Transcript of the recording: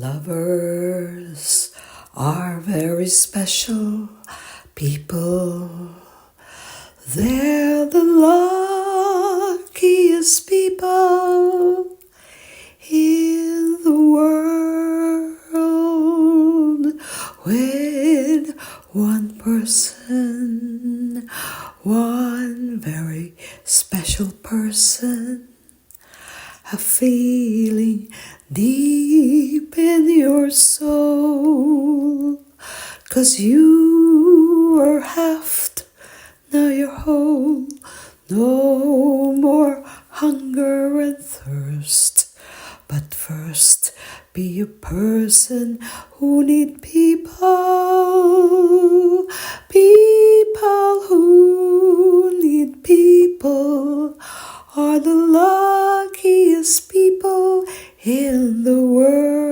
Lovers are very special people. They're the luckiest people in the world. When one person, one very special person, a feeling deep in your soul, 'cause you were halved, now you're whole. No more hunger and thirst, but first be a person who need people. People who need people are the luckiest people in the world.